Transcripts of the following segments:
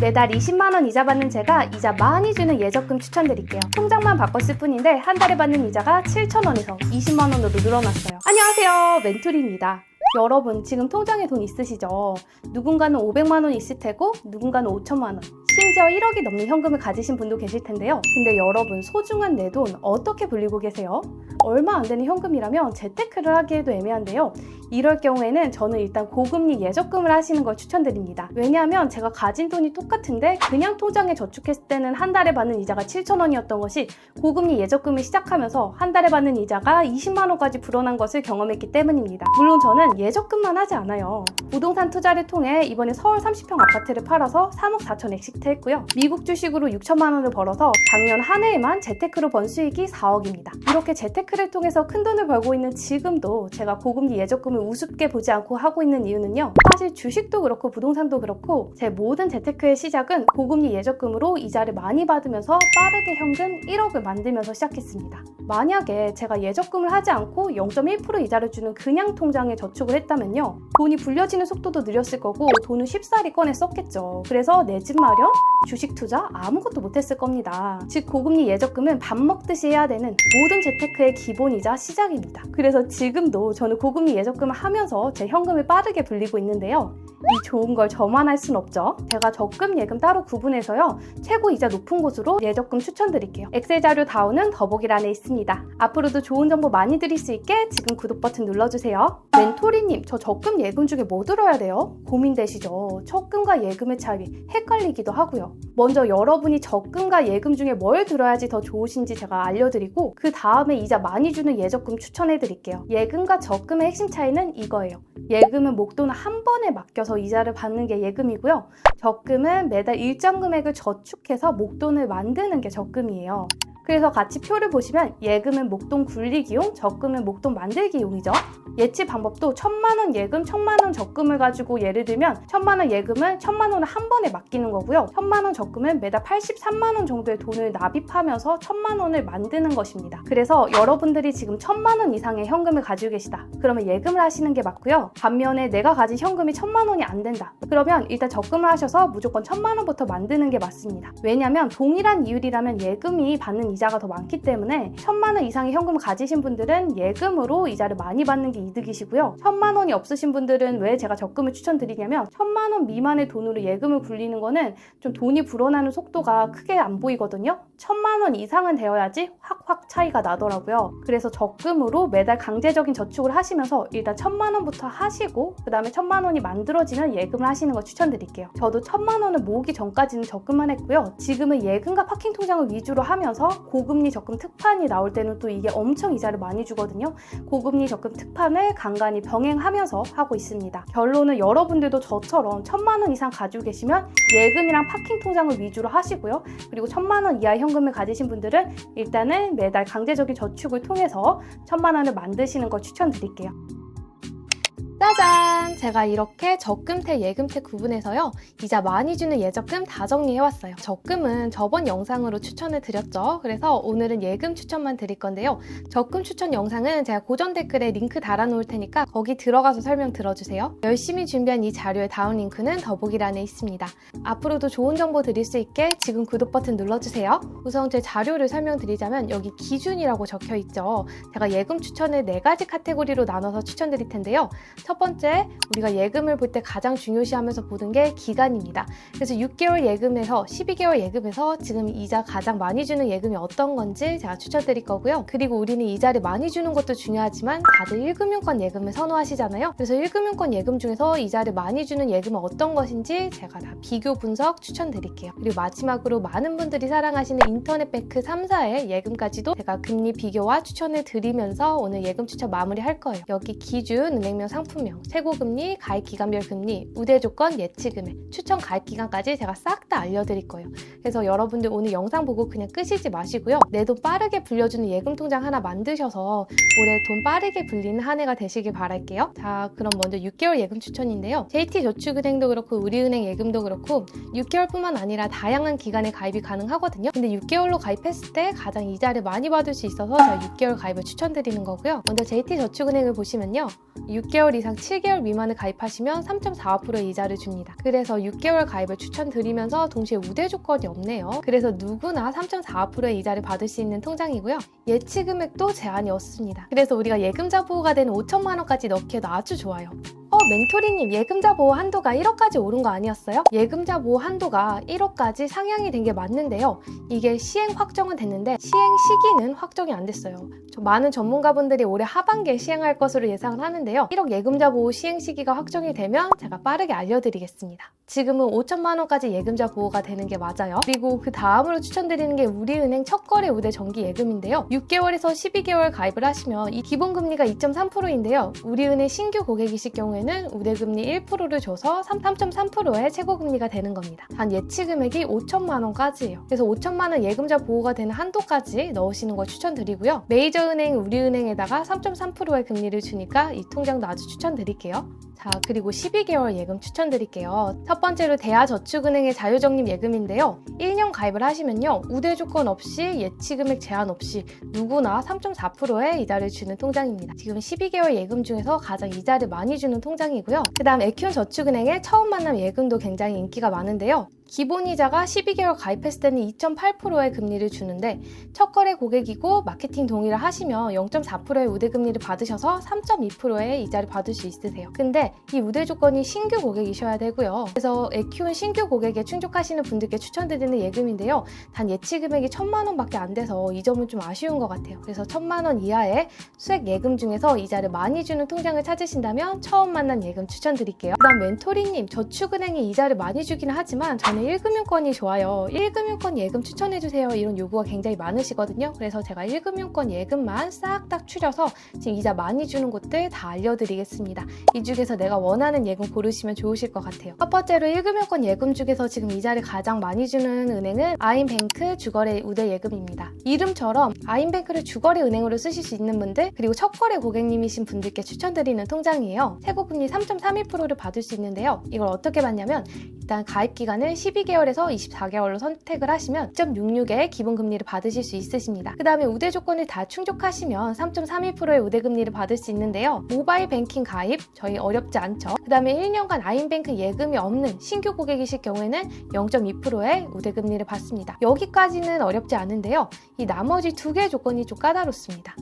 매달 20만원 이자 받는 제가 이자 많이 주는 예적금 추천드릴게요. 통장만 바꿨을 뿐인데 한 달에 받는 이자가 7,000원에서 20만원으로 늘어났어요. 안녕하세요, 멘토리입니다. 여러분, 지금 통장에 돈 있으시죠? 누군가는 500만원 있을 테고 누군가는 5천만원, 심지어 1억이 넘는 현금을 가지신 분도 계실 텐데요. 근데 여러분, 소중한 내 돈 어떻게 불리고 계세요? 얼마 안 되는 현금이라면 재테크를 하기에도 애매한데요. 이럴 경우에는 저는 일단 고금리 예적금을 하시는 걸 추천드립니다. 왜냐하면 제가 가진 돈이 똑같은데 그냥 통장에 저축했을 때는 한 달에 받는 이자가 7,000원이었던 것이 고금리 예적금을 시작하면서 한 달에 받는 이자가 20만원까지 불어난 것을 경험했기 때문입니다. 물론 저는 예적금만 하지 않아요. 부동산 투자를 통해 이번에 서울 30평 아파트를 팔아서 3억 4천 엑시트했고요. 미국 주식으로 6천만원을 벌어서 작년 한 해에만 재테크로 번 수익이 4억입니다. 이렇게 재테크를 통해서 큰 돈을 벌고 있는 지금도 제가 고금리 예적금을 우습게 보지 않고 하고 있는 이유는요. 사실 주식도 그렇고 부동산도 그렇고 제 모든 재테크의 시작은 고금리 예적금으로 이자를 많이 받으면서 빠르게 현금 1억을 만들면서 시작했습니다. 만약에 제가 예적금을 하지 않고 0.1% 이자를 주는 그냥 통장에 저축을 했다면요. 돈이 불려지는 속도도 느렸을 거고 돈을 쉽사리 꺼내 썼겠죠. 그래서 내 집 마련, 주식 투자 아무것도 못했을 겁니다. 즉 고금리 예적금은 밥 먹듯이 해야 되는 모든 재테크의 기본이자 시작입니다. 그래서 지금도 저는 고금리 예적금을 하면서 제 현금을 빠르게 불리고 있는데요. 이 좋은 걸 저만 할 순 없죠. 제가 적금, 예금 따로 구분해서요. 최고 이자 높은 곳으로 예적금 추천드릴게요. 엑셀 자료 다운은 더보기란에 있습니다. 앞으로도 좋은 정보 많이 드릴 수 있게 지금 구독 버튼 눌러주세요. 멘토리님, 저 적금, 예금 중에 뭐 들어야 돼요? 고민되시죠? 적금과 예금의 차이 헷갈리기도 하고요. 먼저 여러분이 적금과 예금 중에 뭘 들어야지 더 좋으신지 제가 알려드리고 그 다음에 이자 많이 주는 예적금 추천해드릴게요. 예금과 적금의 핵심 차이는 이거예요. 예금은 목돈을 한 번에 맡겨서 이자를 받는 게 예금이고요. 적금은 매달 일정 금액을 저축해서 목돈을 만드는 게 적금이에요. 그래서 같이 표를 보시면 예금은 목돈 굴리기용, 적금은 목돈 만들기용이죠. 예치 방법도 1,000만원 예금, 1,000만원 적금을 가지고 예를 들면 1,000만원 예금은 1,000만원을 한 번에 맡기는 거고요. 1,000만원 적금은 매달 83만원 정도의 돈을 납입하면서 1,000만원을 만드는 것입니다. 그래서 여러분들이 지금 1,000만원 이상의 현금을 가지고 계시다. 그러면 예금을 하시는 게 맞고요. 반면에 내가 가진 현금이 1,000만원이 안 된다. 그러면 일단 적금을 하셔서 무조건 1,000만원부터 만드는 게 맞습니다. 왜냐하면 동일한 이율이라면 예금이 받는 이자가 더 많기 때문에 1,000만원 이상의 현금을 가지신 분들은 예금으로 이자를 많이 받는 게 이득이시고요. 1,000만원이 없으신 분들은 왜 제가 적금을 추천드리냐면 1,000만원 미만의 돈으로 예금을 굴리는 거는 좀 돈이 불어나는 속도가 크게 안 보이거든요. 1,000만원 이상은 되어야지 확 차이가 나더라고요. 그래서 적금으로 매달 강제적인 저축을 하시면서 일단 1,000만원부터 하시고 그 다음에 1,000만원이 만들어지면 예금을 하시는 거 추천드릴게요. 저도 1,000만원을 모으기 전까지는 적금만 했고요. 지금은 예금과 파킹 통장을 위주로 하면서 고금리 적금 특판이 나올 때는 또 이게 엄청 이자를 많이 주거든요. 고금리 적금 특판을 간간히 병행하면서 하고 있습니다. 결론은 여러분들도 저처럼 1,000만원 이상 가지고 계시면 예금이랑 파킹 통장을 위주로 하시고요. 그리고 1,000만원 이하의 현금을 가지신 분들은 일단은 매달 강제적인 저축을 통해서 1,000만원을 만드시는 걸 추천드릴게요. 짜잔! 제가 이렇게 적금태, 예금태 구분해서요. 이자 많이 주는 예적금 다 정리해왔어요. 적금은 저번 영상으로 추천을 드렸죠. 그래서 오늘은 예금 추천만 드릴 건데요. 적금 추천 영상은 제가 고정 댓글에 링크 달아놓을 테니까 거기 들어가서 설명 들어주세요. 열심히 준비한 이 자료의 다운 링크는 더보기란에 있습니다. 앞으로도 좋은 정보 드릴 수 있게 지금 구독 버튼 눌러주세요. 우선 제 자료를 설명드리자면 여기 기준이라고 적혀있죠. 제가 예금 추천을 4가지 카테고리로 나눠서 추천드릴 텐데요. 첫 번째, 우리가 예금을 볼 때 가장 중요시하면서 보는 게 기간입니다. 그래서 6개월 예금에서 12개월 예금에서 지금 이자 가장 많이 주는 예금이 어떤 건지 제가 추천드릴 거고요. 그리고 우리는 이자를 많이 주는 것도 중요하지만 다들 1금융권 예금을 선호하시잖아요. 그래서 1금융권 예금 중에서 이자를 많이 주는 예금은 어떤 것인지 제가 다 비교 분석 추천드릴게요. 그리고 마지막으로 많은 분들이 사랑하시는 인터넷 뱅크 3사의 예금까지도 제가 금리 비교와 추천을 드리면서 오늘 예금 추천 마무리할 거예요. 여기 기준, 은행명, 상품명, 최고금리, 가입기간별 금리, 우대 조건, 예치 금액, 추천 가입기간까지 제가 싹 다 알려드릴 거예요. 그래서 여러분들 오늘 영상 보고 그냥 끄시지 마시고요. 내 돈 빠르게 불려주는 예금 통장 하나 만드셔서 올해 돈 빠르게 불리는 한 해가 되시길 바랄게요. 자, 그럼 먼저 6개월 예금 추천인데요. JT저축은행도 그렇고 우리은행 예금도 그렇고 6개월뿐만 아니라 다양한 기간에 가입이 가능하거든요. 근데 6개월로 가입했을 때 가장 이자를 많이 받을 수 있어서 제가 6개월 가입을 추천드리는 거고요. 먼저 JT저축은행을 보시면요. 6개월 이상 7개월 미만을 가입하시면 3.45%의 이자를 줍니다. 그래서 6개월 가입을 추천드리면서 동시에 우대 조건이 없네요. 그래서 누구나 3.45%의 이자를 받을 수 있는 통장이고요. 예치 금액도 제한이 없습니다. 그래서 우리가 예금자 보호가 되는 5천만 원까지 넣기에도 아주 좋아요. 멘토리님, 예금자 보호 한도가 1억까지 오른 거 아니었어요? 예금자 보호 한도가 1억까지 상향이 된 게 맞는데요. 이게 시행 확정은 됐는데 시행 시기는 확정이 안 됐어요. 많은 전문가분들이 올해 하반기에 시행할 것으로 예상을 하는데요. 1억 예금자 보호 시행 시기가 확정이 되면 제가 빠르게 알려드리겠습니다. 지금은 5천만 원까지 예금자 보호가 되는 게 맞아요. 그리고 그 다음으로 추천드리는 게 우리은행 첫거래 우대 정기 예금인데요. 6개월에서 12개월 가입을 하시면 이 기본금리가 2.3%인데요. 우리은행 신규 고객이실 경우에는 우대금리 1%를 줘서 3.3%의 최고금리가 되는 겁니다. 단 예치 금액이 5천만 원까지예요. 그래서 5천만 원 예금자 보호가 되는 한도까지 넣으시는 걸 추천드리고요. 메이저은행, 우리은행에다가 3.3%의 금리를 주니까 이 통장도 아주 추천드릴게요. 자, 그리고 12개월 예금 추천드릴게요. 첫 번째로 대하저축은행의 자유적립 예금인데요. 1년 가입을 하시면요. 우대 조건 없이 예치 금액 제한 없이 누구나 3.4%의 이자를 주는 통장입니다. 지금 12개월 예금 중에서 가장 이자를 많이 주는 통장이고요. 그 다음 에큐저축은행의 처음 만남 예금도 굉장히 인기가 많은데요. 기본이자가 12개월 가입했을 때는 2.8%의 금리를 주는데 첫 거래 고객이고 마케팅 동의를 하시면 0.4%의 우대금리를 받으셔서 3.2%의 이자를 받을 수 있으세요. 근데 이 우대 조건이 신규 고객이셔야 되고요. 그래서 에큐은 신규 고객에 충족하시는 분들께 추천드리는 예금인데요. 단 예치 금액이 1,000만 원밖에 안 돼서 이 점은 좀 아쉬운 것 같아요. 그래서 1,000만 원 이하의 수액 예금 중에서 이자를 많이 주는 통장을 찾으신다면 처음 만난 예금 추천드릴게요. 그 다음 멘토리님, 저축은행이 이자를 많이 주긴 하지만 저는 1금융권이 좋아요. 1금융권 예금 추천해주세요. 이런 요구가 굉장히 많으시거든요. 그래서 제가 1금융권 예금만 싹딱 추려서 지금 이자 많이 주는 곳들 다 알려드리겠습니다. 이 중에서 내가 원하는 예금 고르시면 좋으실 것 같아요. 첫 번째로 1금융권 예금 중에서 지금 이자를 가장 많이 주는 은행은 아임뱅크 주거래 우대 예금입니다. 이름처럼 아임뱅크를 주거래 은행으로 쓰실 수 있는 분들, 그리고 첫거래 고객님이신 분들께 추천드리는 통장이에요. 최고금리 3.32%를 받을 수 있는데요. 이걸 어떻게 받냐면 일단 가입 기간을 12개월에서 24개월로 선택을 하시면 2.66의 기본금리를 받으실 수 있으십니다. 그 다음에 우대 조건을 다 충족하시면 3.32%의 우대금리를 받을 수 있는데요. 모바일 뱅킹 가입 저희 어렵지 않죠. 그 다음에 1년간 아임뱅크 예금이 없는 신규 고객이실 경우에는 0.2%의 우대금리를 받습니다. 여기까지는 어렵지 않은데요. 이 나머지 두 개의 조건이 좀 까다롭습니다.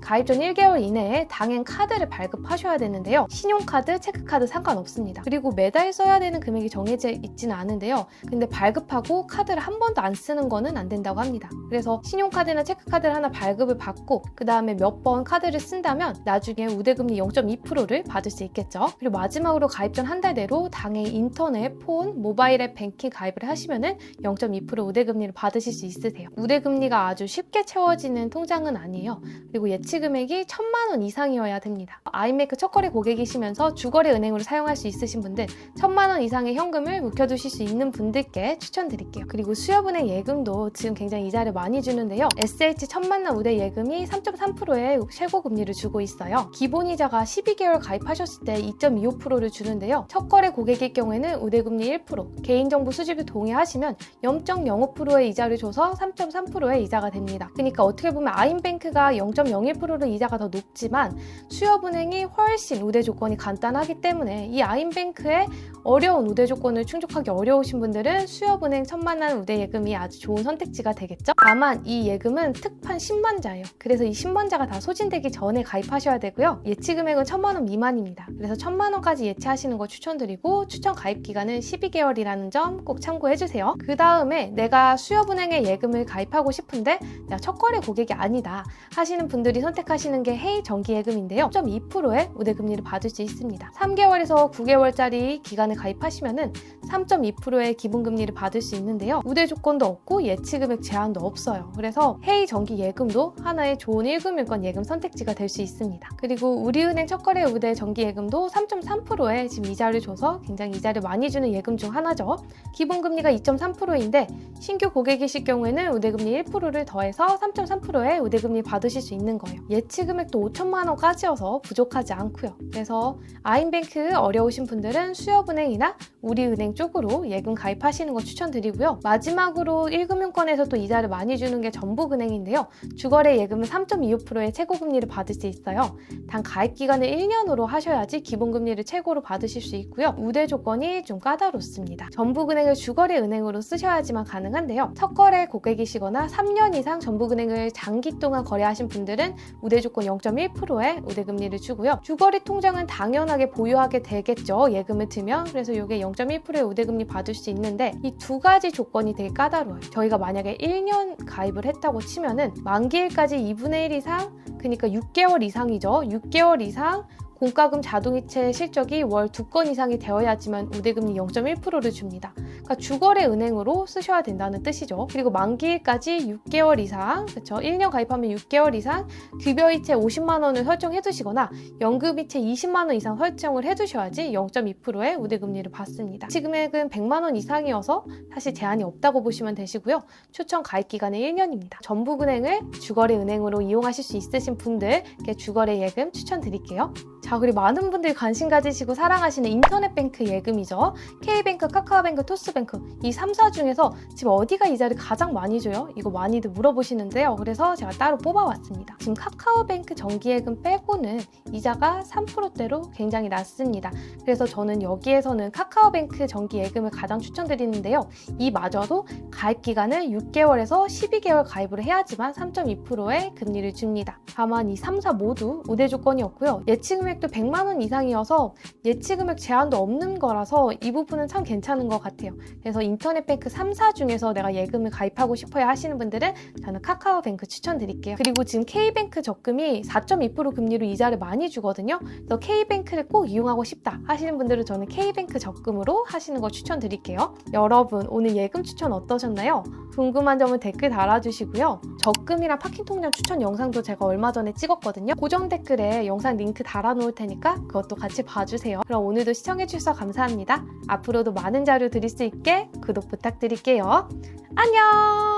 가입 전 1개월 이내에 당행 카드를 발급하셔야 되는데요. 신용카드, 체크카드 상관없습니다. 그리고 매달 써야 되는 금액이 정해져 있지는 않은데요. 근데 발급하고 카드를 한 번도 안 쓰는 거는 안 된다고 합니다. 그래서 신용카드나 체크카드를 하나 발급을 받고 그 다음에 몇 번 카드를 쓴다면 나중에 우대금리 0.2%를 받을 수 있겠죠. 그리고 마지막으로 가입 전 한 달 내로 당행 인터넷, 폰, 모바일 앱 뱅킹 가입을 하시면은 0.2% 우대금리를 받으실 수 있으세요. 우대금리가 아주 쉽게 채워지는 통장은 아니에요. 그리고 예치 금액이 1,000만 원 이상이어야 됩니다. 아임뱅크 첫거래 고객이시면서 주거래 은행으로 사용할 수 있으신 분들 1,000만 원 이상의 현금을 묵혀두실 수 있는 분들께 추천드릴게요. 그리고 수협은행 예금도 지금 굉장히 이자를 많이 주는데요. SH 천만남 우대 예금이 3.3%의 최고금리를 주고 있어요. 기본이자가 12개월 가입하셨을 때 2.25%를 주는데요. 첫거래 고객일 경우에는 우대금리 1%, 개인정보 수집을 동의하시면 0.05%의 이자를 줘서 3.3%의 이자가 됩니다. 그러니까 어떻게 보면 아임뱅크가 0.01%로 이자가 더 높지만 수협은행이 훨씬 우대 조건이 간단하기 때문에 이 아임뱅크의 어려운 우대 조건을 충족하기 어려우신 분들은 수협은행 천만원 우대 예금이 아주 좋은 선택지가 되겠죠. 다만 이 예금은 특판 10만자예요. 그래서 이 10만자가 다 소진되기 전에 가입하셔야 되고요. 예치 금액은 1,000만 원 미만입니다. 그래서 1,000만 원까지 예치하시는 거 추천드리고 추천 가입 기간은 12개월이라는 점 꼭 참고해주세요. 그 다음에 내가 수협은행에 예금을 가입하고 싶은데 내가 첫거래 고객이 아니다 하시는 분들이 선택하시는 게 헤이 정기예금인데요. 0.2%의 우대금리를 받을 수 있습니다. 3개월에서 9개월짜리 기간을 가입하시면은 3.2%의 기본금리를 받을 수 있는데요. 우대 조건도 없고 예치금액 제한도 없어요. 그래서 헤이 정기예금도 하나의 좋은 1금융권 예금 선택지가 될 수 있습니다. 그리고 우리은행 첫거래 우대 정기예금도 3.3%의 지금 이자를 줘서 굉장히 이자를 많이 주는 예금 중 하나죠. 기본금리가 2.3%인데 신규 고객이실 경우에는 우대금리 1%를 더해서 3.3%의 우대금리 받으실 수 있는 거예요. 있네요. 예치 금액도 5천만 원까지여서 부족하지 않고요. 그래서 아임뱅크 어려우신 분들은 수협은행이나 우리은행 쪽으로 예금 가입하시는 거 추천드리고요. 마지막으로 1금융권에서 또 이자를 많이 주는 게 전북은행인데요. 주거래 예금은 3.25%의 최고금리를 받을 수 있어요. 단 가입 기간을 1년으로 하셔야지 기본금리를 최고로 받으실 수 있고요. 우대 조건이 좀 까다롭습니다. 전북은행을 주거래 은행으로 쓰셔야지만 가능한데요. 첫 거래 고객이시거나 3년 이상 전북은행을 장기 동안 거래하신 분들은 우대 조건 0.1%의 우대금리를 주고요. 주거래 통장은 당연하게 보유하게 되겠죠. 예금을 들면. 그래서 이게 0.1%의 우대금리 받을 수 있는데 이 두 가지 조건이 되게 까다로워요. 저희가 만약에 1년 가입을 했다고 치면은 만기일까지 2분의 1 이상, 그러니까 6개월 이상이죠. 6개월 이상 공과금 자동이체 실적이 월 2건 이상이 되어야지만 우대금리 0.1%를 줍니다. 그러니까 주거래 은행으로 쓰셔야 된다는 뜻이죠. 그리고 만기일까지 6개월 이상, 그렇죠? 1년 가입하면 6개월 이상 급여이체 50만 원을 설정해 두시거나 연금이체 20만 원 이상 설정을 해 두셔야지 0.2%의 우대금리를 받습니다. 지금액은 100만 원 이상이어서 사실 제한이 없다고 보시면 되시고요. 추천 가입 기간은 1년입니다. 전북은행을 주거래 은행으로 이용하실 수 있으신 분들께 주거래 예금 추천드릴게요. 자, 그리고 많은 분들이 관심 가지시고 사랑하시는 인터넷뱅크 예금이죠. K뱅크, 카카오뱅크, 토스뱅크 이 3사 중에서 지금 어디가 이자를 가장 많이 줘요? 이거 많이들 물어보시는데요. 그래서 제가 따로 뽑아왔습니다. 지금 카카오뱅크 정기예금 빼고는 이자가 3%대로 굉장히 낮습니다. 그래서 저는 여기에서는 카카오뱅크 정기예금을 가장 추천드리는데요. 이마저도 가입 기간을 6개월에서 12개월 가입을 해야지만 3.2%의 금리를 줍니다. 다만 이 3사 모두 우대 조건이었고요. 예치금액도 100만 원 이상이어서 예치금액 제한도 없는 거라서 이 부분은 참 괜찮은 것 같아요. 그래서 인터넷뱅크 3사 중에서 내가 예금을 가입하고 싶어야 하시는 분들은 저는 카카오뱅크 추천드릴게요. 그리고 지금 K뱅크 적금이 4.2% 금리로 이자를 많이 주거든요. 그래서 K뱅크를 꼭 이용하고 싶다 하시는 분들은 저는 K뱅크 적금으로 하시는 거 추천드릴게요. 여러분 오늘 예금 추천 어떠셨나요? 궁금한 점은 댓글 달아주시고요. 적금이랑 파킹통장 추천 영상도 제가 얼마 전에 찍었거든요. 고정 댓글에 영상 링크 달아놓을 테니까 그것도 같이 봐주세요. 그럼 오늘도 시청해주셔서 감사합니다. 앞으로도 많은 자료 드릴 수 있게 구독 부탁드릴게요. 안녕!